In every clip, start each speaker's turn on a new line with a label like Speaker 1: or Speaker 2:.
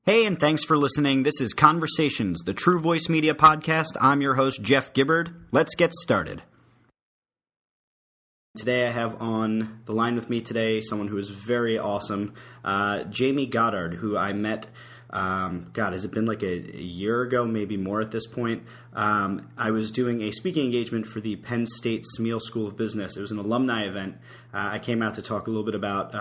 Speaker 1: Hey, and thanks for listening. This is Conversations, the True Voice Media podcast. I'm your host, Jeff Gibbard. Let's get started. Today I have on the line with me today someone who is very awesome, Jamie Goddard, who I met, has it been like a year ago, maybe more at this point? I was doing a speaking engagement for the Penn State Smeal School of Business. It was an alumni event. I came out to talk a little bit about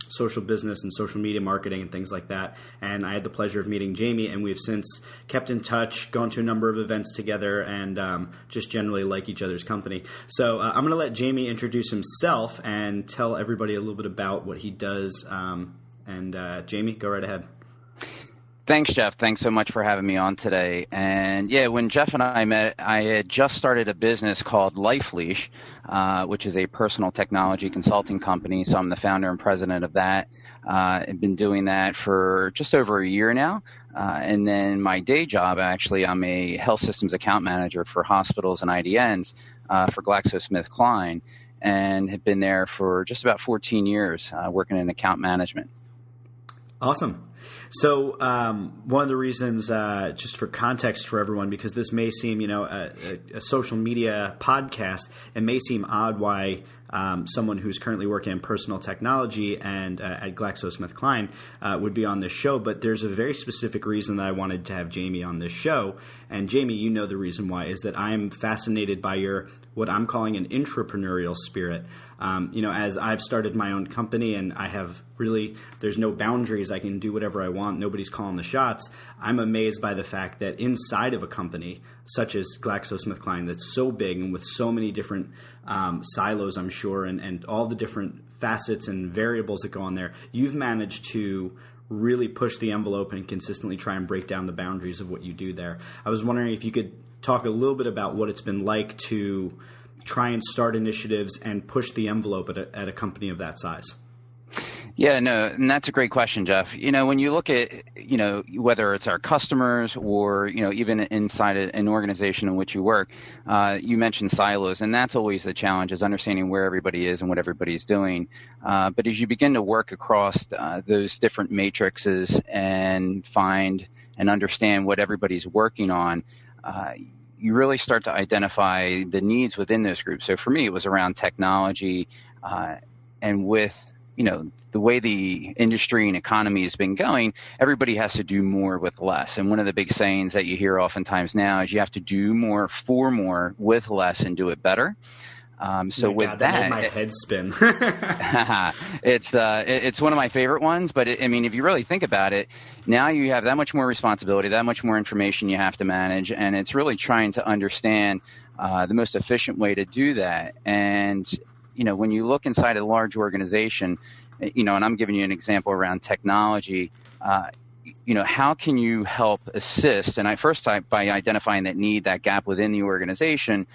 Speaker 1: social business and social media marketing and things like that. And I had the pleasure of meeting Jamie, and we've since kept in touch, gone to a number of events together, and just generally like each other's company. So I'm going to let Jamie introduce himself and tell everybody a little bit about what he does. Jamie, go right ahead.
Speaker 2: Thanks, Jeff. Thanks so much for having me on today. And yeah, when Jeff and I met, I had just started a business called LifeLeash, which is a personal technology consulting company. So I'm the founder and president of that. I've been doing that for just over a year now. And then my day job, actually, I'm a health systems account manager for hospitals and IDNs for GlaxoSmithKline, and have been there for just about 14 years working in account management.
Speaker 1: Awesome. So one of the reasons, just for context for everyone, because this may seem, a social media podcast, it may seem odd why someone who's currently working in personal technology and at GlaxoSmithKline would be on this show, but there's a very specific reason that I wanted to have Jamie on this show. And Jamie, you know the reason why, is that I'm fascinated by your, what I'm calling an intrapreneurial spirit. As I've started my own company and I have really, there's no boundaries. I can do whatever I want. Nobody's calling the shots. I'm amazed by the fact that inside of a company such as GlaxoSmithKline that's so big and with so many different silos, I'm sure, and all the different facets and variables that go on there, you've managed to really push the envelope and consistently try and break down the boundaries of what you do there. I was wondering if you could talk a little bit about what it's been like to try and start initiatives and push the envelope at a company of that size.
Speaker 2: Yeah, no, and that's a great question, Jeff. When you look at, whether it's our customers or, even inside an organization in which you work, you mentioned silos, and that's always the challenge, is understanding where everybody is and what everybody's doing. But as you begin to work across those different matrices and find and understand what everybody's working on, you really start to identify the needs within those groups. So for me, it was around technology, and with the way the industry and economy has been going, everybody has to do more with less. And one of the big sayings that you hear oftentimes now is you have to do more for more with less and do it better. That
Speaker 1: made my head spin.
Speaker 2: It's one of my favorite ones, but if you really think about it, now you have that much more responsibility, that much more information you have to manage, and it's really trying to understand the most efficient way to do that. And when you look inside a large organization, and I'm giving you an example around technology, how can you help assist? And by identifying that need, that gap within the organization,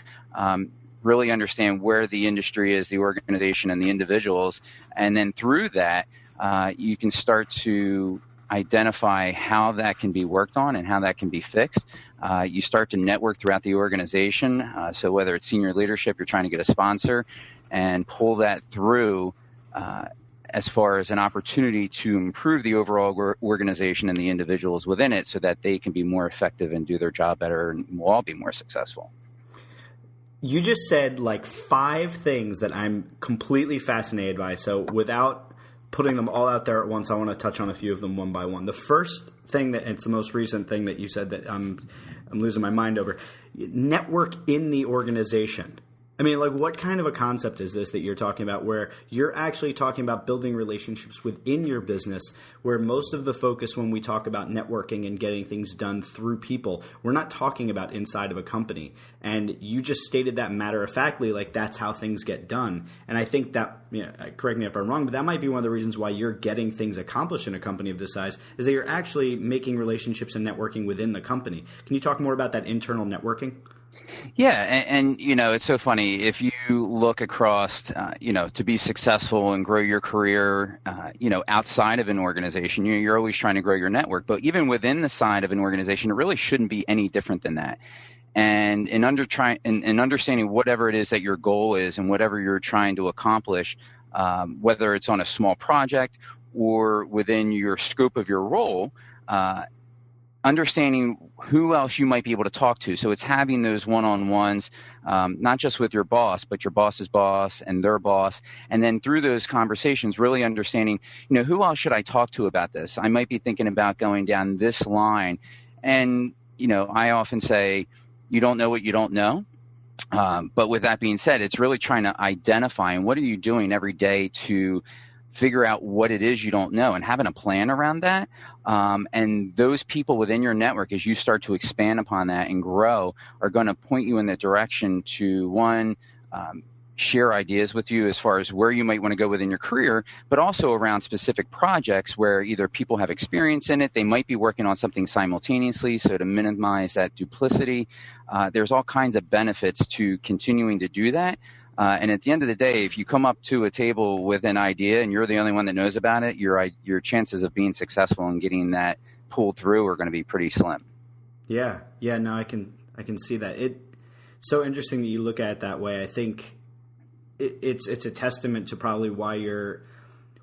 Speaker 2: really understand where the industry is, the organization, and the individuals. And then through that, you can start to identify how that can be worked on and how that can be fixed. You start to network throughout the organization. So whether it's senior leadership, you're trying to get a sponsor, and pull that through as far as an opportunity to improve the overall organization and the individuals within it so that they can be more effective and do their job better, and we'll all be more successful.
Speaker 1: You just said like 5 things that I'm completely fascinated by. So without putting them all out there at once, I want to touch on a few of them one by one. The first thing it's the most recent thing that you said that I'm losing my mind over. Network in the organization. What kind of a concept is this that you're talking about, where you're actually talking about building relationships within your business, where most of the focus when we talk about networking and getting things done through people, we're not talking about inside of a company. And you just stated that matter-of-factly, like that's how things get done. And I think that, correct me if I'm wrong, but that might be one of the reasons why you're getting things accomplished in a company of this size, is that you're actually making relationships and networking within the company. Can you talk more about that internal networking?
Speaker 2: Yeah, and it's so funny. If you look across, to be successful and grow your career, outside of an organization, you're always trying to grow your network. But even within the side of an organization, it really shouldn't be any different than that. And in understanding whatever it is that your goal is and whatever you're trying to accomplish, whether it's on a small project or within your scope of your role, understanding who else you might be able to talk to. So it's having those one-on-ones, not just with your boss, but your boss's boss and their boss. And then through those conversations, really understanding, who else should I talk to about this? I might be thinking about going down this line. And, I often say, you don't know what you don't know. But with that being said, it's really trying to identify, and what are you doing every day to figure out what it is you don't know, and having a plan around that. And those people within your network, as you start to expand upon that and grow, are going to point you in the direction to, one, share ideas with you as far as where you might want to go within your career, but also around specific projects where either people have experience in it, they might be working on something simultaneously, so to minimize that duplicity. There's all kinds of benefits to continuing to do that. And at the end of the day, if you come up to a table with an idea and you're the only one that knows about it, your chances of being successful and getting that pulled through are going to be pretty slim.
Speaker 1: Yeah. No, I can see that. It's so interesting that you look at it that way. I think it's a testament to probably why you're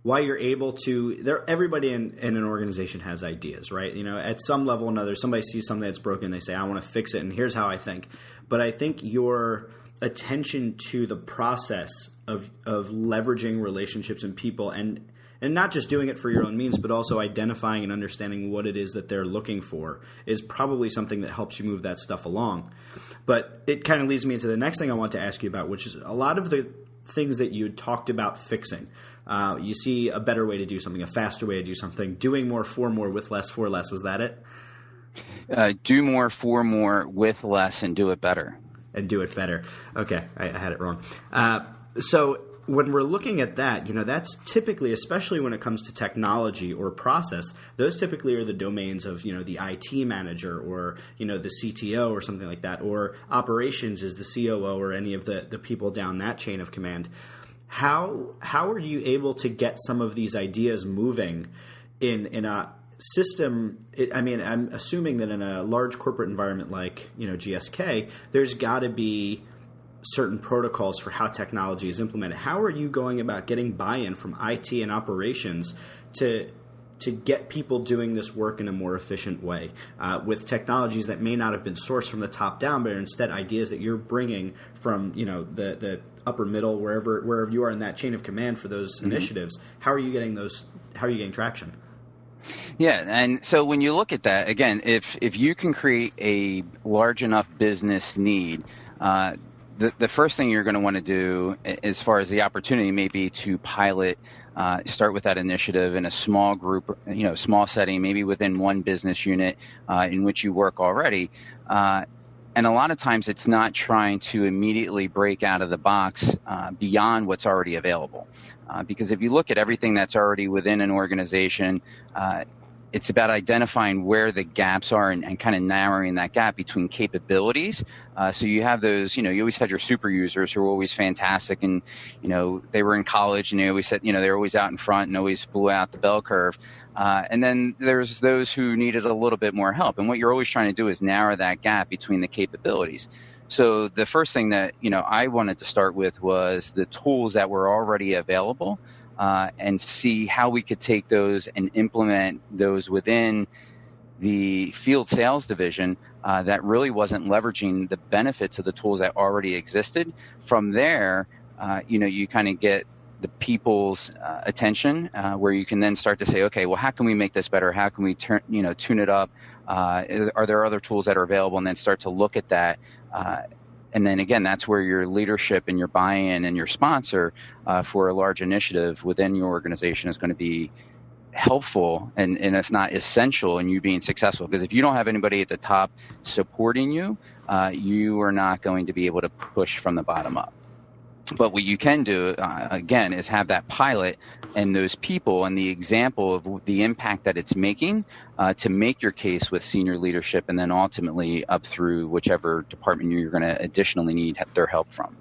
Speaker 1: able to. Everybody in an organization has ideas, right? At some level or another, somebody sees something that's broken, they say, "I want to fix it, and here's how I think." But I think your attention to the process of leveraging relationships and people, and not just doing it for your own means, but also identifying and understanding what it is that they're looking for, is probably something that helps you move that stuff along. But it kind of leads me into the next thing I want to ask you about, which is a lot of the things that you talked about fixing. You see a better way to do something, a faster way to do something, doing more for more with less for less. Was that it?
Speaker 2: Do more for more with less and do it better.
Speaker 1: And do it better. Okay, I had it wrong. So when we're looking at that, that's typically, especially when it comes to technology or process, those typically are the domains of, the IT manager or, the CTO or something like that, or operations is the COO or any of the people down that chain of command. How are you able to get some of these ideas moving in a system? I'm assuming that in a large corporate environment like, GSK, there's got to be certain protocols for how technology is implemented. How are you going about getting buy-in from IT and operations to get people doing this work in a more efficient way with technologies that may not have been sourced from the top down, but are instead ideas that you're bringing from the upper middle, wherever you are in that chain of command for those initiatives? How are you getting those? How are you getting traction?
Speaker 2: Yeah, and so when you look at that, again, if you can create a large enough business need, the first thing you're going to want to do, as far as the opportunity, may be to pilot, start with that initiative in a small group, small setting, maybe within one business unit in which you work already. And a lot of times it's not trying to immediately break out of the box beyond what's already available. Because if you look at everything that's already within an organization, it's about identifying where the gaps are and kind of narrowing that gap between capabilities. So you have those, you always had your super users who were always fantastic, and, they were in college and they always said, they were always out in front and always blew out the bell curve. And then there's those who needed a little bit more help. And what you're always trying to do is narrow that gap between the capabilities. So the first thing that, I wanted to start with was the tools that were already available, and see how we could take those and implement those within the field sales division that really wasn't leveraging the benefits of the tools that already existed. From there, you kind of get the people's attention, where you can then start to say, okay, well, how can we make this better? How can we tune it up? Are there other tools that are available? And then start to look at that. And then again, that's where your leadership and your buy-in and your sponsor for a large initiative within your organization is going to be helpful and if not essential in you being successful. Because if you don't have anybody at the top supporting you, you are not going to be able to push from the bottom up. But what you can do, again, is have that pilot and those people and the example of the impact that it's making to make your case with senior leadership, and then ultimately up through whichever department you're going to additionally need their help from.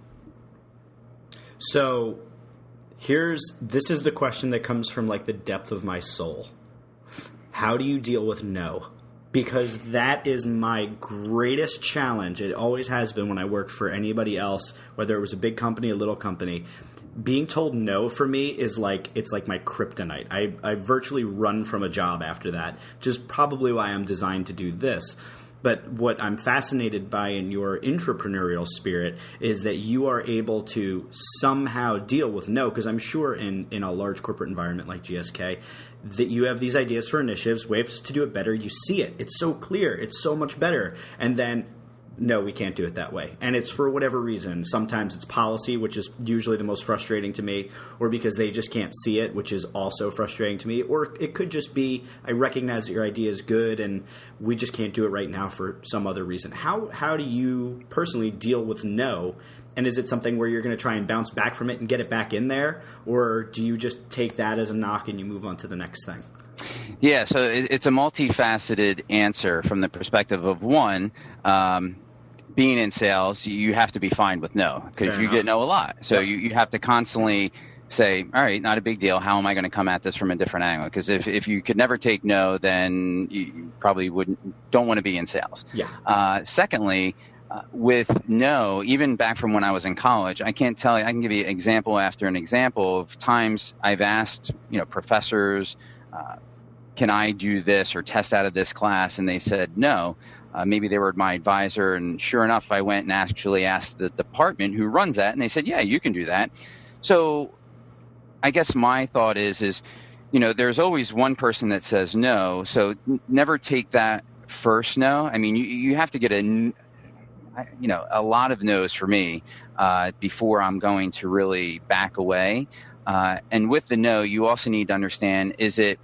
Speaker 1: So this is the question that comes from like the depth of my soul. How do you deal with no? Because that is my greatest challenge. It always has been when I worked for anybody else, whether it was a big company, a little company. being told no for me is it's like my kryptonite. I virtually run from a job after that, which is probably why I'm designed to do this. But what I'm fascinated by in your intrapreneurial spirit is that you are able to somehow deal with no, because I'm sure in a large corporate environment like GSK, that you have these ideas for initiatives, ways to do it better. You see it. It's so clear. It's so much better. And then, no, we can't do it that way. And it's for whatever reason. Sometimes it's policy, which is usually the most frustrating to me, or because they just can't see it, which is also frustrating to me. Or it could just be, I recognize that your idea is good and we just can't do it right now for some other reason. How do you personally deal with no? And is it something where you're going to try and bounce back from it and get it back in there? Or do you just take that as a knock and you move on to the next thing?
Speaker 2: Yeah, so it's a multifaceted answer from the perspective of one, being in sales, you have to be fine with no, because you get no a lot. So you have to constantly say, all right, not a big deal. How am I going to come at this from a different angle? Because if you could never take no, then you probably don't want to be in sales.
Speaker 1: Yeah.
Speaker 2: Secondly, with no, even back from when I was in college, I can give you example after an example of times I've asked, professors, can I do this or test out of this class? And they said no. Maybe they were my advisor, and sure enough, I went and actually asked the department who runs that, and they said, yeah, you can do that. So I guess my thought is there's always one person that says no, so never take that first no. I mean, you have to get a lot of no's for me before I'm going to really back away. And with the no, you also need to understand, is it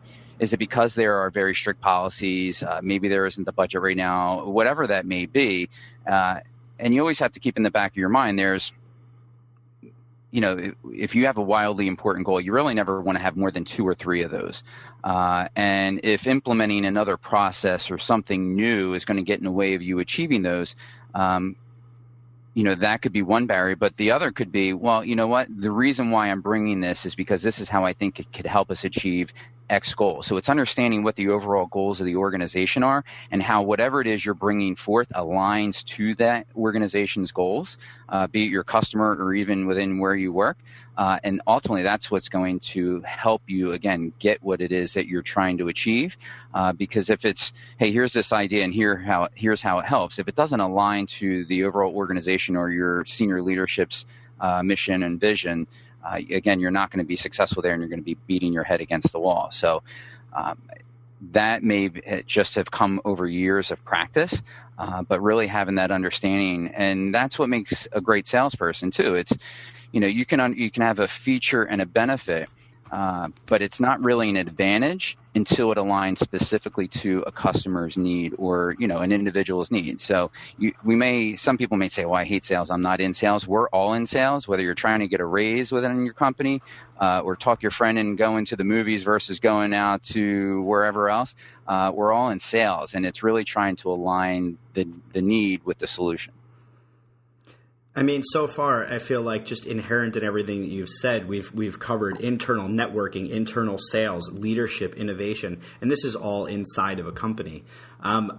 Speaker 2: because there are very strict policies? Maybe there isn't the budget right now, whatever that may be. And you always have to keep in the back of your mind, there's, if you have a wildly important goal, you really never want to have more than 2 or 3 of those. And if implementing another process or something new is going to get in the way of you achieving those, that could be one barrier, but the other could be, well, you know what? The reason why I'm bringing this is because this is how I think it could help us achieve X goal. So it's understanding what the overall goals of the organization are and how whatever it is you're bringing forth aligns to that organization's goals, be it your customer or even within where you work. And ultimately, that's what's going to help you, again, get what it is that you're trying to achieve. Because if it's, hey, here's this idea and here's how it helps, if it doesn't align to the overall organization or your senior leadership's mission and vision, again, you're not going to be successful there and you're going to be beating your head against the wall. So that may just have come over years of practice, but really having that understanding. And that's what makes a great salesperson too. It's, you can have a feature and a benefit, but it's not really an advantage until it aligns specifically to a customer's need or, an individual's need. So some people may say, well, I hate sales. I'm not in sales. We're all in sales, whether you're trying to get a raise within your company or talk your friend and go into the movies versus going out to wherever else. We're all in sales, and it's really trying to align the need with the solution.
Speaker 1: I mean, so far, I feel like just inherent in everything that you've said, we've covered internal networking, internal sales, leadership, innovation, and this is all inside of a company. I'm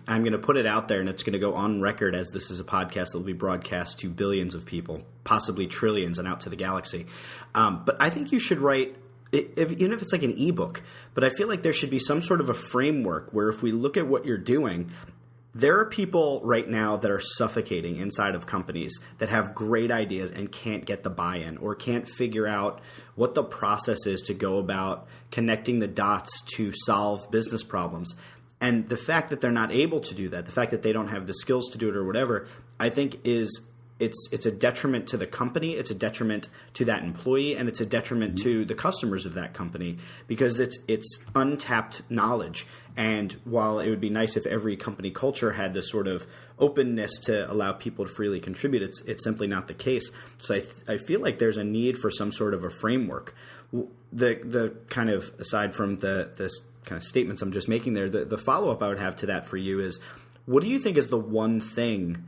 Speaker 1: going to put it out there, and it's going to go on record as this is a podcast that will be broadcast to billions of people, possibly trillions, and out to the galaxy. But I think you should write, even if it's like an ebook, but I feel like there should be some sort of a framework where if we look at what you're doing, there are people right now that are suffocating inside of companies that have great ideas and can't get the buy-in or can't figure out what the process is to go about connecting the dots to solve business problems. And the fact that they're not able to do that, the fact that they don't have the skills to do it or whatever, I think it's a detriment to the company, it's a detriment to that employee, and it's a detriment to the customers of that company because it's untapped knowledge. And while it would be nice if every company culture had this sort of openness to allow people to freely contribute, it's simply not the case. So I feel like there's a need for some sort of a framework. The kind of, aside from the kind of statements I'm just making there, the follow-up I would have to that for you is, what do you think is the one thing?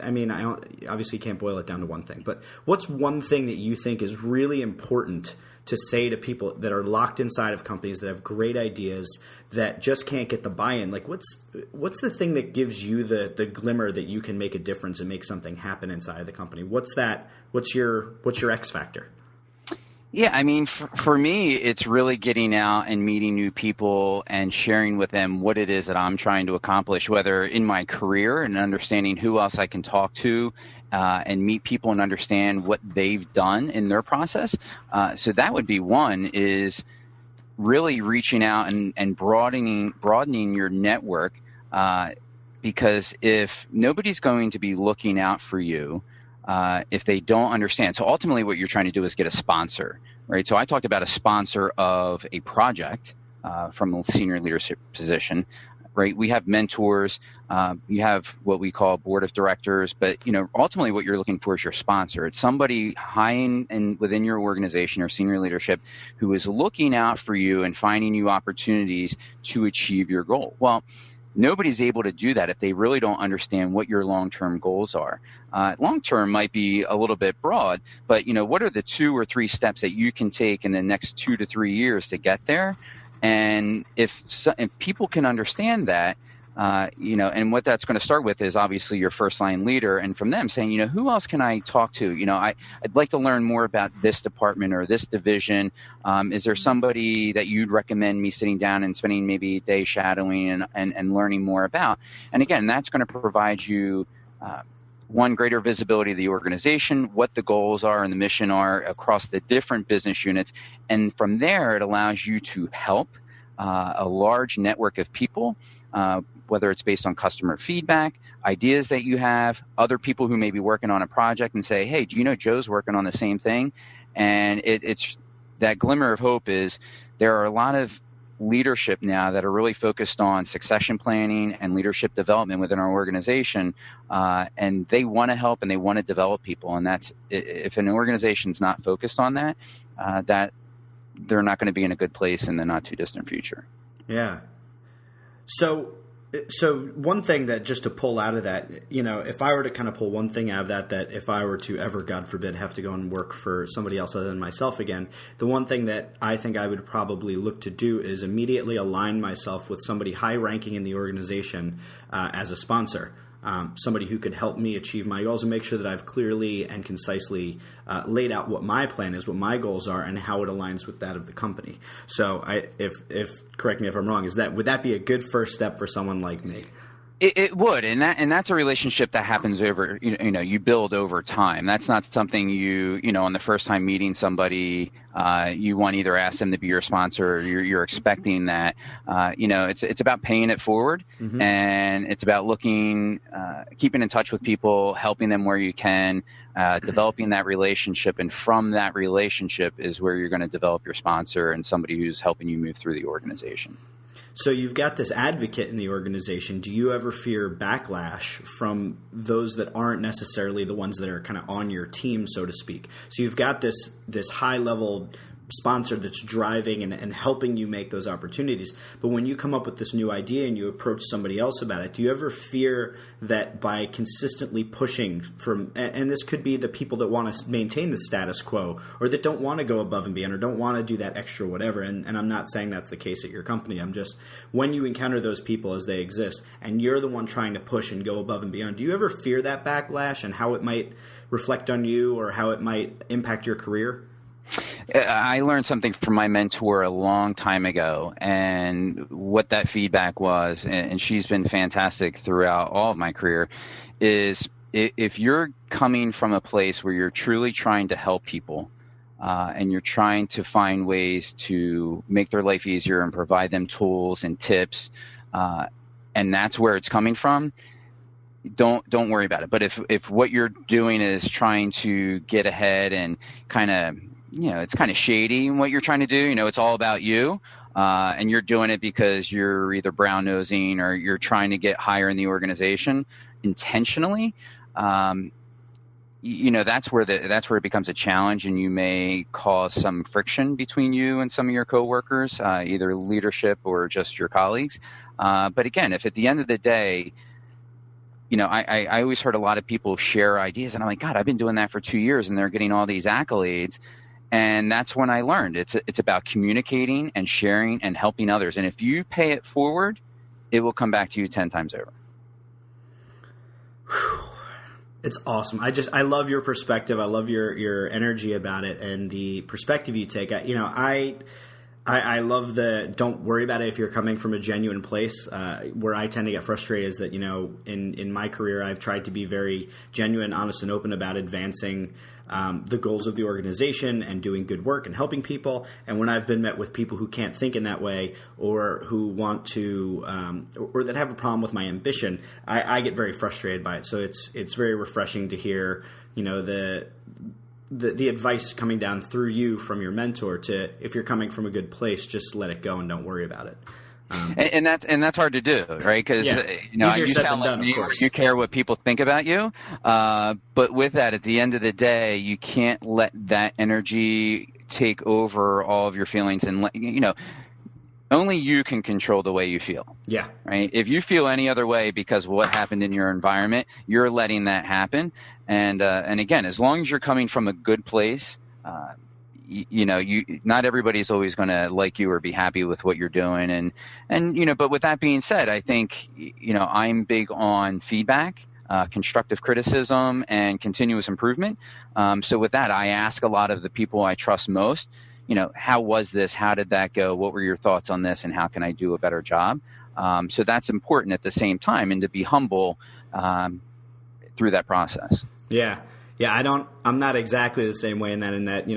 Speaker 1: I mean, I obviously can't boil it down to one thing, but what's one thing that you think is really important to say to people that are locked inside of companies that have great ideas that just can't get the buy-in? Like, what's the thing that gives you the glimmer that you can make a difference and make something happen inside of the company? What's that? What's your X factor?
Speaker 2: Yeah, I mean, for me, it's really getting out and meeting new people and sharing with them what it is that I'm trying to accomplish, whether in my career and understanding who else I can talk to and meet people and understand what they've done in their process. So that would be one, is really reaching out and broadening your network, because if nobody's going to be looking out for you, if they don't understand. So ultimately what you're trying to do is get a sponsor, right? So I talked about a sponsor of a project from a senior leadership position, right? We have mentors. You have what we call board of directors, but ultimately what you're looking for is your sponsor. It's somebody high in within your organization or senior leadership who is looking out for you and finding you opportunities to achieve your goal. Well, nobody's able to do that if they really don't understand what your long-term goals are. Long-term might be a little bit broad, but what are the 2 or 3 steps that you can take in the next 2 to 3 years to get there? And if people can understand that, and what that's going to start with is obviously your first line leader, and from them saying, who else can I talk to? I'd like to learn more about this department or this division. Is there somebody that you'd recommend me sitting down and spending maybe a day shadowing and learning more about? And again, that's going to provide you one, greater visibility of the organization, what the goals are and the mission are across the different business units. And from there, it allows you to help a large network of people, whether it's based on customer feedback, ideas that you have, other people who may be working on a project and say, hey, do you know Joe's working on the same thing? And it's that glimmer of hope is there are a lot of leadership now that are really focused on succession planning and leadership development within our organization, and they want to help and they want to develop people. And that's, if an organization's not focused on that, that they're not going to be in a good place in the not too distant future.
Speaker 1: Yeah. So one thing that, just to pull out of that, if I were to kind of pull one thing out of that if I were to ever, God forbid, have to go and work for somebody else other than myself again, the one thing that I think I would probably look to do is immediately align myself with somebody high ranking in the organization as a sponsor. Somebody who could help me achieve my goals and make sure that I've clearly and concisely laid out what my plan is, what my goals are, and how it aligns with that of the company. So, if correct me if I'm wrong, would that be a good first step for someone like me?
Speaker 2: It would, and that's a relationship that happens over, you build over time. That's not something on the first time meeting somebody, you want to either ask them to be your sponsor or you're expecting that. It's about paying it forward, mm-hmm. and it's about keeping in touch with people, helping them where you can, developing that relationship, and from that relationship is where you're going to develop your sponsor and somebody who's helping you move through the organization.
Speaker 1: So you've got this advocate in the organization. Do you ever fear backlash from those that aren't necessarily the ones that are kind of on your team, so to speak? So you've got this high-level sponsor that's driving and helping you make those opportunities. But when you come up with this new idea and you approach somebody else about it, do you ever fear that by consistently pushing and this could be the people that want to maintain the status quo or that don't want to go above and beyond or don't want to do that extra whatever, and I'm not saying that's the case at your company. I'm just, when you encounter those people as they exist and you're the one trying to push and go above and beyond, do you ever fear that backlash and how it might reflect on you or how it might impact your career?
Speaker 2: I learned something from my mentor a long time ago, and what that feedback was, and she's been fantastic throughout all of my career, is if you're coming from a place where you're truly trying to help people and you're trying to find ways to make their life easier and provide them tools and tips, and that's where it's coming from, don't worry about it. But if what you're doing is trying to get ahead and kind of, it's kind of shady in what you're trying to do, it's all about you, and you're doing it because you're either brown nosing or you're trying to get higher in the organization intentionally, that's where it becomes a challenge, and you may cause some friction between you and some of your coworkers, either leadership or just your colleagues. But again, if at the end of the day, I always heard a lot of people share ideas, and I'm like, God, I've been doing that for 2 years, and they're getting all these accolades. And that's when I learned it's about communicating and sharing and helping others. And if you pay it forward, it will come back to you 10 times over.
Speaker 1: It's awesome. I love your perspective. I love your energy about it and the perspective you take. I love the don't worry about it if you're coming from a genuine place. Where I tend to get frustrated is that, in my career, I've tried to be very genuine, honest, and open about advancing the goals of the organization and doing good work and helping people. And when I've been met with people who can't think in that way or who want to or that have a problem with my ambition, I get very frustrated by it. So it's very refreshing to hear, the advice coming down through you from your mentor to, if you're coming from a good place, just let it go and don't worry about it.
Speaker 2: And that's hard to do, right? Because
Speaker 1: easier said than done, of course.
Speaker 2: You care what people think about you, but with that, at the end of the day, you can't let that energy take over all of your feelings, and only you can control the way you feel.
Speaker 1: Yeah.
Speaker 2: Right. If you feel any other way because of what happened in your environment, you're letting that happen. And again, as long as you're coming from a good place, not everybody's always going to like you or be happy with what you're doing. But with that being said, I think, I'm big on feedback, constructive criticism, and continuous improvement. So with that, I ask a lot of the people I trust most, how was this? How did that go? What were your thoughts on this? And how can I do a better job? So that's important at the same time, and to be humble through that process.
Speaker 1: Yeah. Yeah, I'm not exactly the same way in that,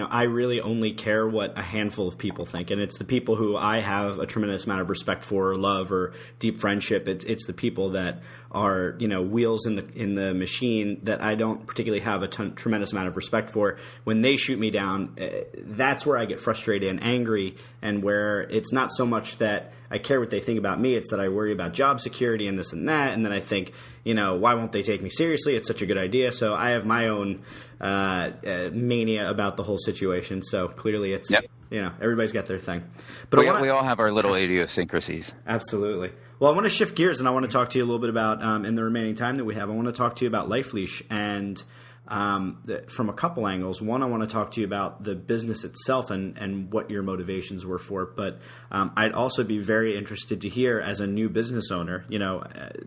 Speaker 1: I really only care what a handful of people think. And it's the people who I have a tremendous amount of respect for, or love, or deep friendship. It's the people that are, wheels in the machine that I don't particularly have a tremendous amount of respect for. When they shoot me down, that's where I get frustrated and angry, and where it's not so much that I care what they think about me. It's that I worry about job security and this and that. And then I think, why won't they take me seriously? It's such a good idea. So I have my own mania about the whole situation. So clearly it's, everybody's got their thing. But
Speaker 2: we all have our little idiosyncrasies.
Speaker 1: Absolutely. Well, I want to shift gears, and I want to talk to you a little bit about, in the remaining time that we have, I want to talk to you about LifeLeash, and from a couple angles. One, I want to talk to you about the business itself and what your motivations were for it. But I'd also be very interested to hear, as a new business owner,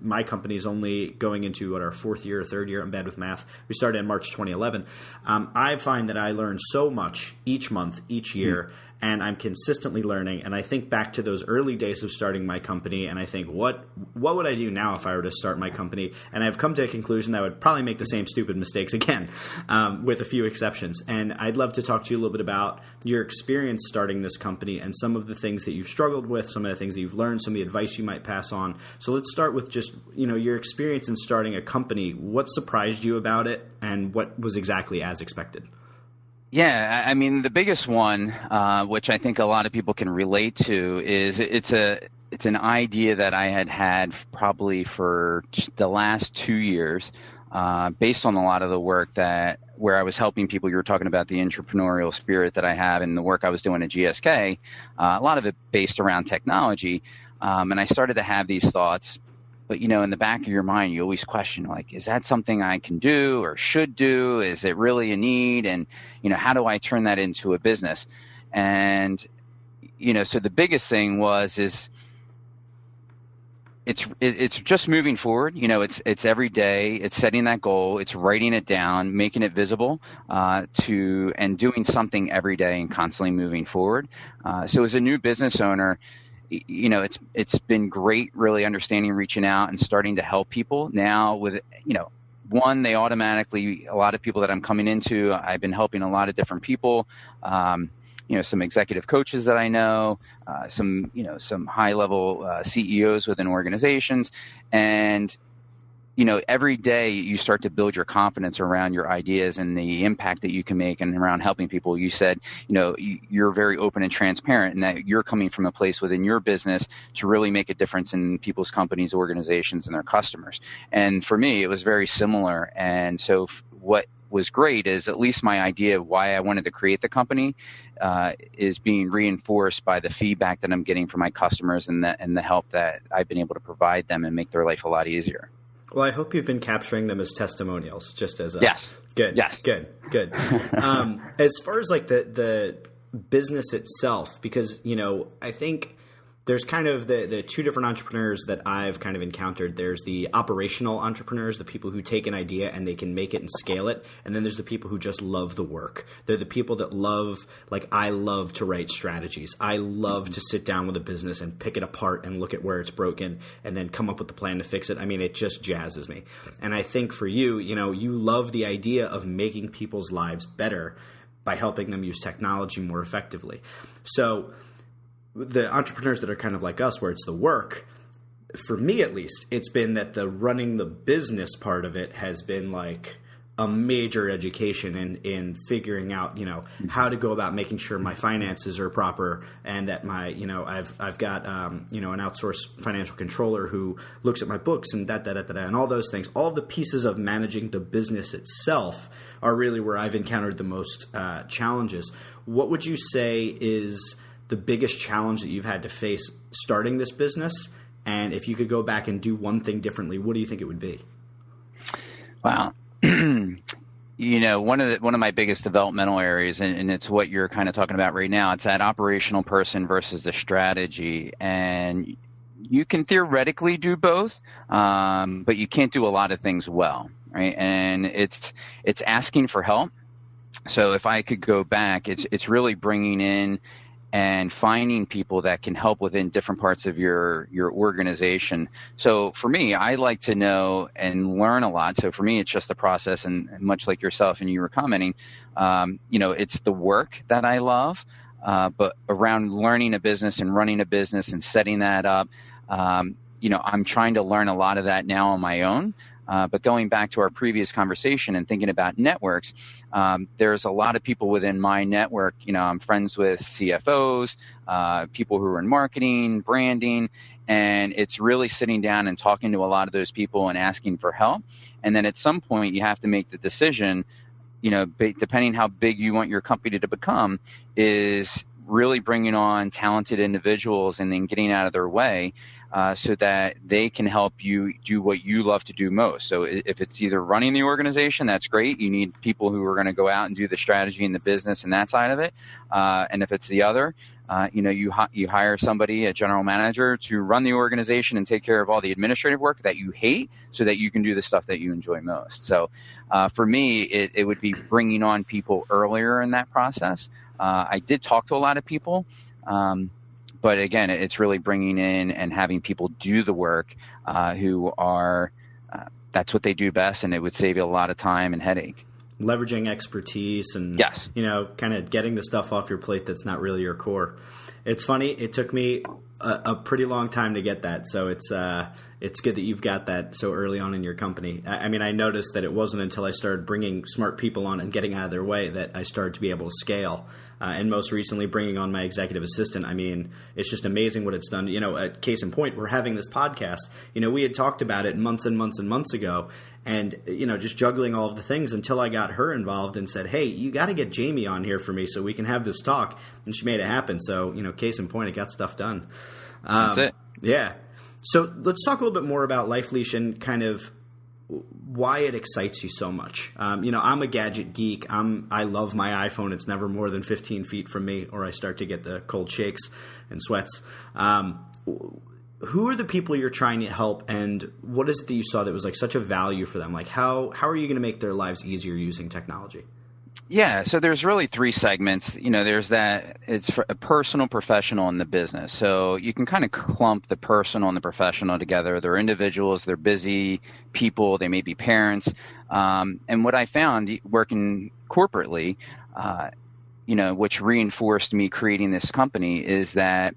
Speaker 1: my company is only going into our fourth year or third year. I'm bad with math. We started in March 2011. I find that I learn so much each month, each year. And I'm consistently learning. And I think back to those early days of starting my company, and I think, what would I do now if I were to start my company? And I've come to a conclusion that I would probably make the same stupid mistakes again, with a few exceptions. And I'd love to talk to you a little bit about your experience starting this company and some of the things that you've struggled with, some of the things that you've learned, some of the advice you might pass on. So let's start with just, your experience in starting a company. What surprised you about it, and what was exactly as expected?
Speaker 2: Yeah, I mean, the biggest one, which I think a lot of people can relate to, is it's an idea that I had probably for the last 2 years, based on a lot of the work where I was helping people. You were talking about the entrepreneurial spirit that I have and the work I was doing at GSK, a lot of it based around technology. And I started to have these thoughts. But, in the back of your mind, you always question, like, is that something I can do or should do? Is it really a need? And, how do I turn that into a business? And, so the biggest thing is it's just moving forward. It's every day. It's setting that goal. It's writing it down, making it visible, and doing something every day and constantly moving forward. So as a new business owner, it's been great really understanding, reaching out, and starting to help people now with, one, a lot of people that I'm coming into, I've been helping a lot of different people, some executive coaches that I know, some high level CEOs within organizations. And, every day you start to build your confidence around your ideas and the impact that you can make and around helping people. You said, you're very open and transparent, and that you're coming from a place within your business to really make a difference in people's companies, organizations, and their customers. And for me, it was very similar. And so what was great is at least my idea of why I wanted to create the company is being reinforced by the feedback that I'm getting from my customers and the help that I've been able to provide them and make their life a lot easier.
Speaker 1: Well, I hope you've been capturing them as testimonials, just as a
Speaker 2: yes.
Speaker 1: Good.
Speaker 2: Yes.
Speaker 1: Good. As far as like the business itself, because I think there's kind of the two different entrepreneurs that I've kind of encountered. There's the operational entrepreneurs, the people who take an idea and they can make it and scale it. And then there's the people who just love the work. They're the people that love, like I love to write strategies. I love to sit down with a business and pick it apart and look at where it's broken and then come up with the plan to fix it. I mean, it just jazzes me. And I think for you, you love the idea of making people's lives better by helping them use technology more effectively. So the entrepreneurs that are kind of like us, where it's the work, for me at least, it's been that the running the business part of it has been like a major education in figuring out, how to go about making sure my finances are proper and that my, I've got, an outsourced financial controller who looks at my books and and all those things. All of the pieces of managing the business itself are really where I've encountered the most challenges. What would you say is the biggest challenge that you've had to face starting this business? And if you could go back and do one thing differently, what do you think it would be?
Speaker 2: Wow. One of my biggest developmental areas, and it's what you're kind of talking about right now, it's that operational person versus the strategy. And you can theoretically do both, but you can't do a lot of things well, right? And it's asking for help. So if I could go back, it's really bringing in and finding people that can help within different parts of your organization. So for me, I like to know and learn a lot. So for me, it's just the process, and much like yourself and you were commenting, it's the work that I love, but around learning a business and running a business and setting that up, I'm trying to learn a lot of that now on my own. But going back to our previous conversation and thinking about networks, there's a lot of people within my network. I'm friends with CFOs, people who are in marketing, branding, and it's really sitting down and talking to a lot of those people and asking for help. And then at some point you have to make the decision, depending how big you want your company to become, is really bringing on talented individuals and then getting out of their way. So that they can help you do what you love to do most. So if it's either running the organization, that's great. You need people who are going to go out and do the strategy and the business and that side of it. And if it's the other, you hire somebody, a general manager, to run the organization and take care of all the administrative work that you hate so that you can do the stuff that you enjoy most. So for me, it would be bringing on people earlier in that process. I did talk to a lot of people. But again, it's really bringing in and having people do the work who are that's what they do best, and it would save you a lot of time and headache.
Speaker 1: Leveraging expertise and,
Speaker 2: yes.
Speaker 1: Kind of getting the stuff off your plate that's not really your core. It's funny. It took me a pretty long time to get that. So it's good that you've got that so early on in your company. I mean, I noticed that it wasn't until I started bringing smart people on and getting out of their way that I started to be able to scale. And most recently bringing on my executive assistant. I mean, it's just amazing what it's done. Case in point, we're having this podcast. We had talked about it months and months and months ago. And, just juggling all of the things until I got her involved and said, hey, you got to get Jamie on here for me so we can have this talk. And she made it happen. So, case in point, it got stuff done.
Speaker 2: That's it.
Speaker 1: Yeah. So let's talk a little bit more about LifeLeash and kind of why it excites you so much. I'm a gadget geek. I love my iPhone. It's never more than 15 feet from me, or I start to get the cold shakes and sweats. Who are the people you're trying to help, and what is it that you saw that was like such a value for them? Like how are you going to make their lives easier using technology?
Speaker 2: Yeah, so there's really three segments. There's that it's for a personal, professional, and the business. So you can kind of clump the personal and the professional together. They're individuals, they're busy people, they may be parents. And what I found working corporately, which reinforced me creating this company, is that,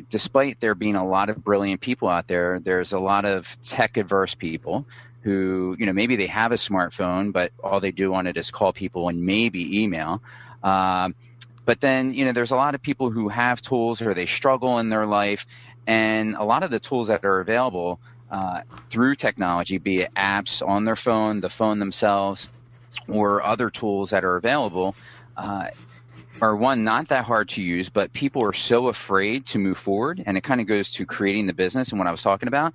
Speaker 2: despite there being a lot of brilliant people out there, there's a lot of tech-averse people who, maybe they have a smartphone, but all they do on it is call people and maybe email. But then, there's a lot of people who have tools or they struggle in their life. And a lot of the tools that are available through technology, be it apps on their phone, the phone themselves, or other tools that are available, are one, not that hard to use, but people are so afraid to move forward. And it kind of goes to creating the business and what I was talking about.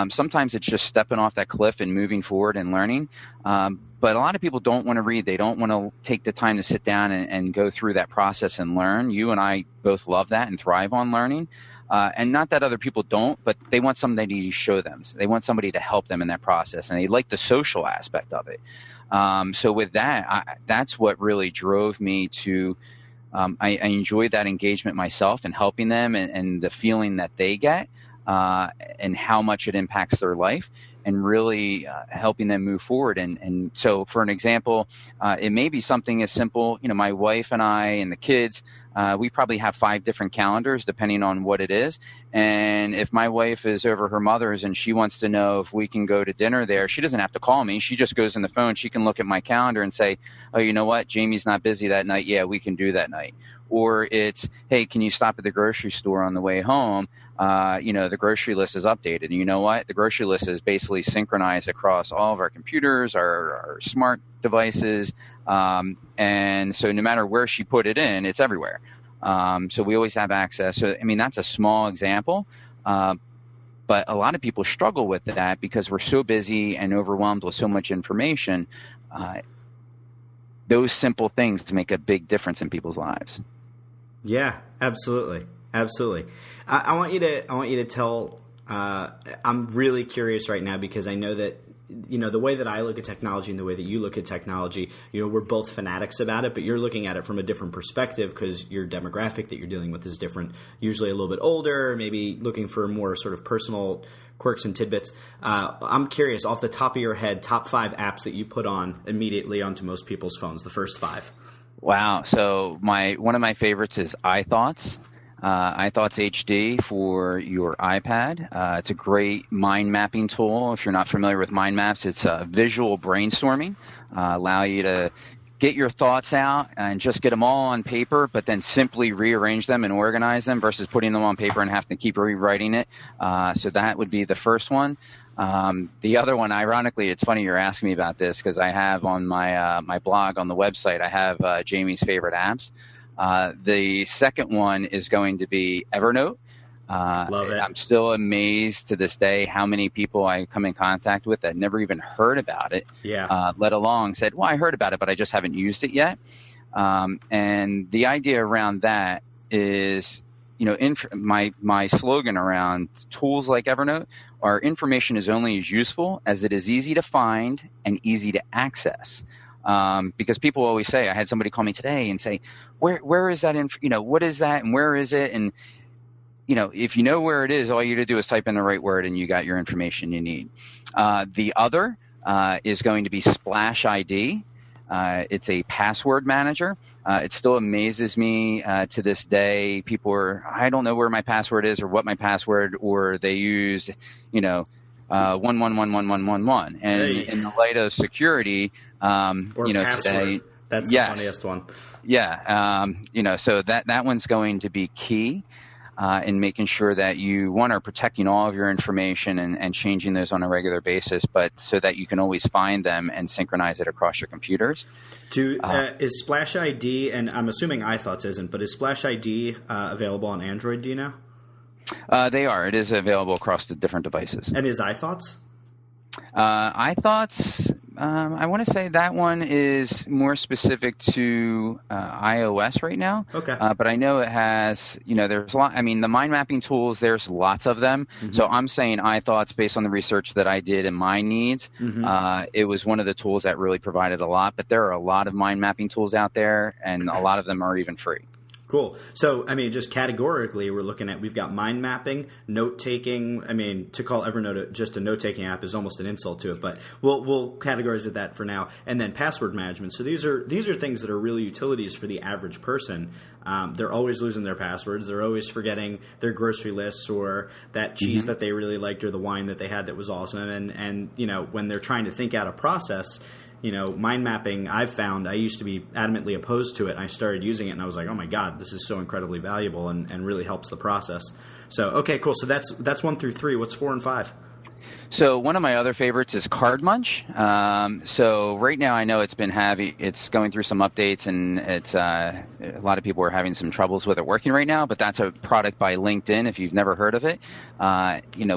Speaker 2: Sometimes it's just stepping off that cliff and moving forward and learning. But a lot of people don't want to read. They don't want to take the time to sit down and go through that process and learn. You and I both love that and thrive on learning. And not that other people don't, but they want somebody to show them. They want somebody to help them in that process, and they like the social aspect of it. So with that, that's what really drove me to I enjoy that engagement myself and helping them and the feeling that they get and how much it impacts their life and really helping them move forward. And so for an example, it may be something as simple, my wife and I and the kids, we probably have 5 different calendars depending on what it is. And if my wife is over her mother's and she wants to know if we can go to dinner there, she doesn't have to call me. She just goes in the phone. She can look at my calendar and say, oh, you know what? Jamie's not busy that night. Yeah, we can do that night. Or it's, hey, can you stop at the grocery store on the way home? The grocery list is updated. And you know what? The grocery list is basically synchronized across all of our computers, our smart devices. And so no matter where she put it in, it's everywhere. So we always have access. So, that's a small example. But a lot of people struggle with that because we're so busy and overwhelmed with so much information. Those simple things make a big difference in people's lives.
Speaker 1: Yeah, absolutely. Absolutely. I want you to tell, I'm really curious right now because I know that, the way that I look at technology and the way that you look at technology, we're both fanatics about it, but you're looking at it from a different perspective because your demographic that you're dealing with is different, usually a little bit older, maybe looking for more sort of personal quirks and tidbits. I'm curious, off the top of your head, top 5 apps that you put on immediately onto most people's phones, the first 5.
Speaker 2: Wow. So one of my favorites is iThoughts. iThoughts HD for your iPad. It's a great mind mapping tool. If you're not familiar with mind maps, it's visual brainstorming. Allow you to get your thoughts out and just get them all on paper, but then simply rearrange them and organize them versus putting them on paper and having to keep rewriting it. So that would be the first one. The other one, ironically, it's funny you're asking me about this because I have on my blog on the website, I have Jamie's favorite apps. The second one is going to be Evernote.
Speaker 1: Love it.
Speaker 2: I'm still amazed to this day how many people I come in contact with that never even heard about it, let alone said, well, I heard about it, but I just haven't used it yet. And the idea around that is, my slogan around tools like Evernote are information is only as useful as it is easy to find and easy to access. Because people always say, I had somebody call me today and say, where is that? What is that? And where is it? And, if you know where it is, all you have to do is type in the right word and you got your information you need. The other is going to be Splash ID. It's a password manager. It still amazes me to this day. People I don't know where my password is or what my password, or they use, 111111. And in the light of security,
Speaker 1: or password.
Speaker 2: Today,
Speaker 1: that's the funniest one.
Speaker 2: Yeah. So that one's going to be key. In making sure that you, are protecting all of your information and changing those on a regular basis, but so that you can always find them and synchronize it across your computers.
Speaker 1: Is Splash ID, and I'm assuming iThoughts isn't, but is Splash ID available on Android, do you know?
Speaker 2: They are. It is available across the different devices.
Speaker 1: And is iThoughts?
Speaker 2: iThoughts, I want to say that one is more specific to iOS right now.
Speaker 1: Okay.
Speaker 2: But I know it has, there's a lot. The mind mapping tools, there's lots of them. Mm-hmm. So I'm saying iThoughts based on the research that I did and my needs. Mm-hmm. It was one of the tools that really provided a lot. But there are a lot of mind mapping tools out there, and a lot of them are even free.
Speaker 1: Cool. So, just categorically, we've got mind mapping, note taking. To call Evernote just a note taking app is almost an insult to it, but we'll categorize it that for now. And then password management. So these are things that are really utilities for the average person. They're always losing their passwords. They're always forgetting their grocery lists or that cheese that they really liked or the wine that they had that was awesome. And when they're trying to think out a process, mind mapping, I've found, I used to be adamantly opposed to it. And I started using it and I was like, oh my God, this is so incredibly valuable and really helps the process. So, okay, cool. So that's 1 through 3. What's 4 and 5?
Speaker 2: So one of my other favorites is Card Munch. So right now I know it's going through some updates, and it's a lot of people are having some troubles with it working right now, but that's a product by LinkedIn if you've never heard of it.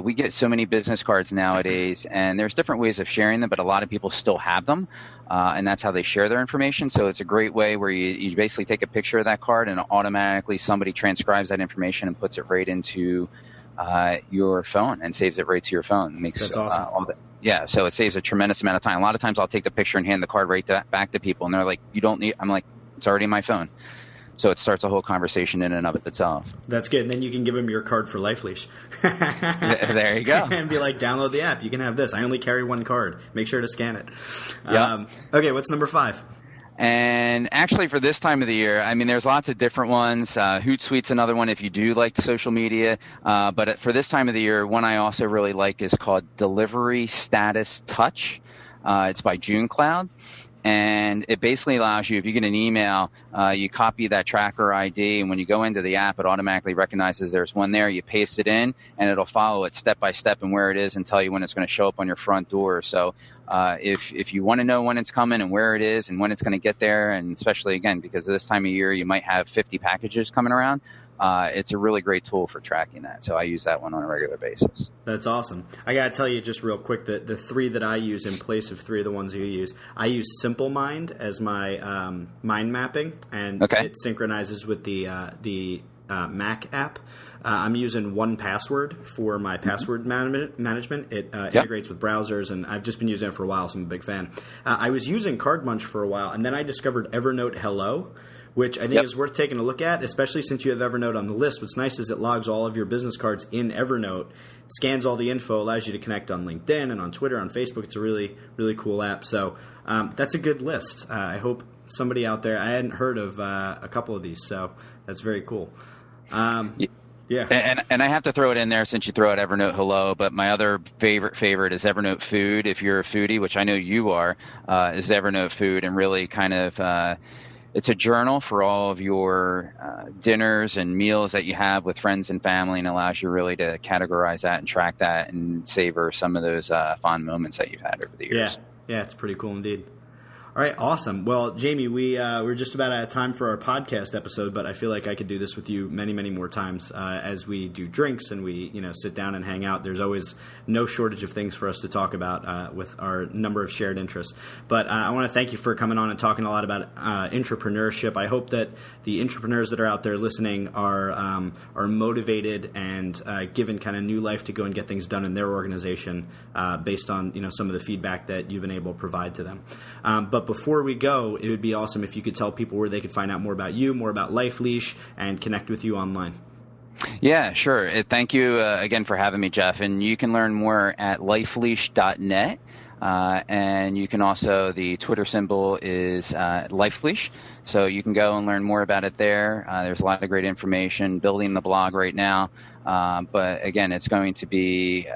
Speaker 2: We get so many business cards nowadays, and there's different ways of sharing them, but a lot of people still have them, and that's how they share their information. So it's a great way where you basically take a picture of that card, and automatically somebody transcribes that information and puts it right into your phone and saves it right to your phone.
Speaker 1: That's awesome.
Speaker 2: So it saves a tremendous amount of time. A lot of times I'll take the picture and hand the card right back to people, and they're like, "You don't need." I'm like, "It's already in my phone." So it starts a whole conversation in and of itself.
Speaker 1: That's good. And then you can give them your card for Life Leash.
Speaker 2: There you go.
Speaker 1: And be like, download the app. You can have this. I only carry one card. Make sure to scan it.
Speaker 2: Yep.
Speaker 1: Okay, what's number 5?
Speaker 2: And actually, for this time of the year, I mean, there's lots of different ones. Hootsuite's another one if you do like social media. But for this time of the year, one I also really like is called Delivery Status Touch. It's by JuneCloud. And it basically allows you, if you get an email, you copy that tracker ID, and when you go into the app, it automatically recognizes there's one there. You paste it in, and it'll follow it step by step and where it is and tell you when it's going to show up on your front door. So if you want to know when it's coming and where it is and when it's going to get there, and especially, again, because of this time of year, you might have 50 packages coming around, it's a really great tool for tracking that. So I use that one on a regular basis.
Speaker 1: That's awesome. I got to tell you just real quick that the 3 that I use in place of 3 of the ones you use, I use Simple Mind as my mind mapping, and it synchronizes with the Mac app. I'm using 1Password for my password management. It integrates with browsers, and I've just been using it for a while, so I'm a big fan. I was using Card Munch for a while, and then I discovered Evernote Hello, which I think is worth taking a look at, especially since you have Evernote on the list. What's nice is it logs all of your business cards in Evernote, scans all the info, allows you to connect on LinkedIn and on Twitter, on Facebook. It's a really, really cool app. So that's a good list. I hope somebody out there, I hadn't heard of a couple of these, so that's very cool. Yeah.
Speaker 2: And I have to throw it in there since you throw out Evernote Hello, but my other favorite is Evernote Food. If you're a foodie, which I know you are, is Evernote Food, and really kind of it's a journal for all of your dinners and meals that you have with friends and family, and allows you really to categorize that and track that and savor some of those fond moments that you've had over the years.
Speaker 1: Yeah, it's pretty cool indeed. All right, awesome. Well, Jamie, we're just about out of time for our podcast episode, but I feel like I could do this with you many, many more times as we do drinks and we sit down and hang out. There's always no shortage of things for us to talk about with our number of shared interests. But I want to thank you for coming on and talking a lot about intrapreneurship. I hope that the intrapreneurs that are out there listening are motivated and given kind of new life to go and get things done in their organization based on some of the feedback that you've been able to provide to them. But before we go, it would be awesome if you could tell people where they could find out more about you, more about Life Leash, and connect with you online.
Speaker 2: Yeah, sure. Thank you again for having me, Jeff. And you can learn more at lifeleash.net. And you can also, the Twitter symbol is LifeLeash. So you can go and learn more about it there. There's a lot of great information, building the blog right now. But again, it's going to be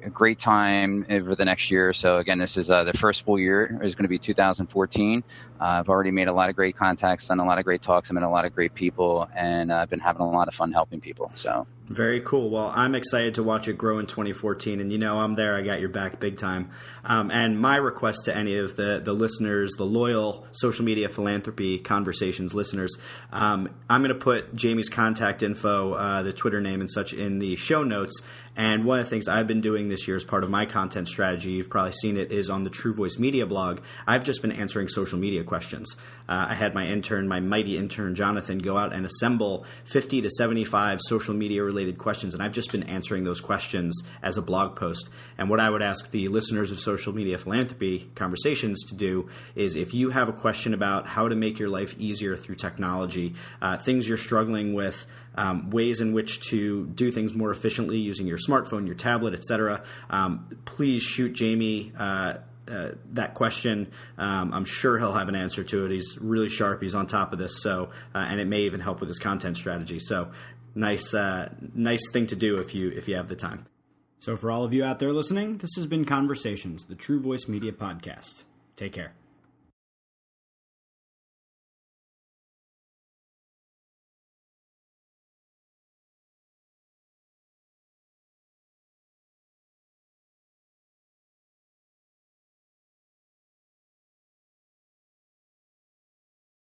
Speaker 2: a great time over the next year. So again, this is the first full year is going to be 2014. I've already made a lot of great contacts, done a lot of great talks. I've met a lot of great people, and I've been having a lot of fun helping people. So
Speaker 1: very cool. Well, I'm excited to watch it grow in 2014, and I'm there. I got your back big time. And my request to any of the listeners, the loyal Social Media Philanthropy Conversations listeners, I'm going to put Jamie's contact info, the Twitter name and such, in the show notes. And one of the things I've been doing this year as part of my content strategy, you've probably seen it, is on the True Voice Media blog. I've just been answering social media questions. I had my mighty intern, Jonathan, go out and assemble 50 to 75 social media related questions. And I've just been answering those questions as a blog post. And what I would ask the listeners of Social Media Philanthropy Conversations to do is, if you have a question about how to make your life easier through technology, things you're struggling with, ways in which to do things more efficiently using your smartphone, your tablet, etc., please shoot Jamie that question. I'm sure he'll have an answer to it. He's really sharp. He's on top of this. So, and it may even help with his content strategy. So, nice thing to do if you have the time. So, for all of you out there listening, this has been Conversations, the True Voice Media podcast. Take care.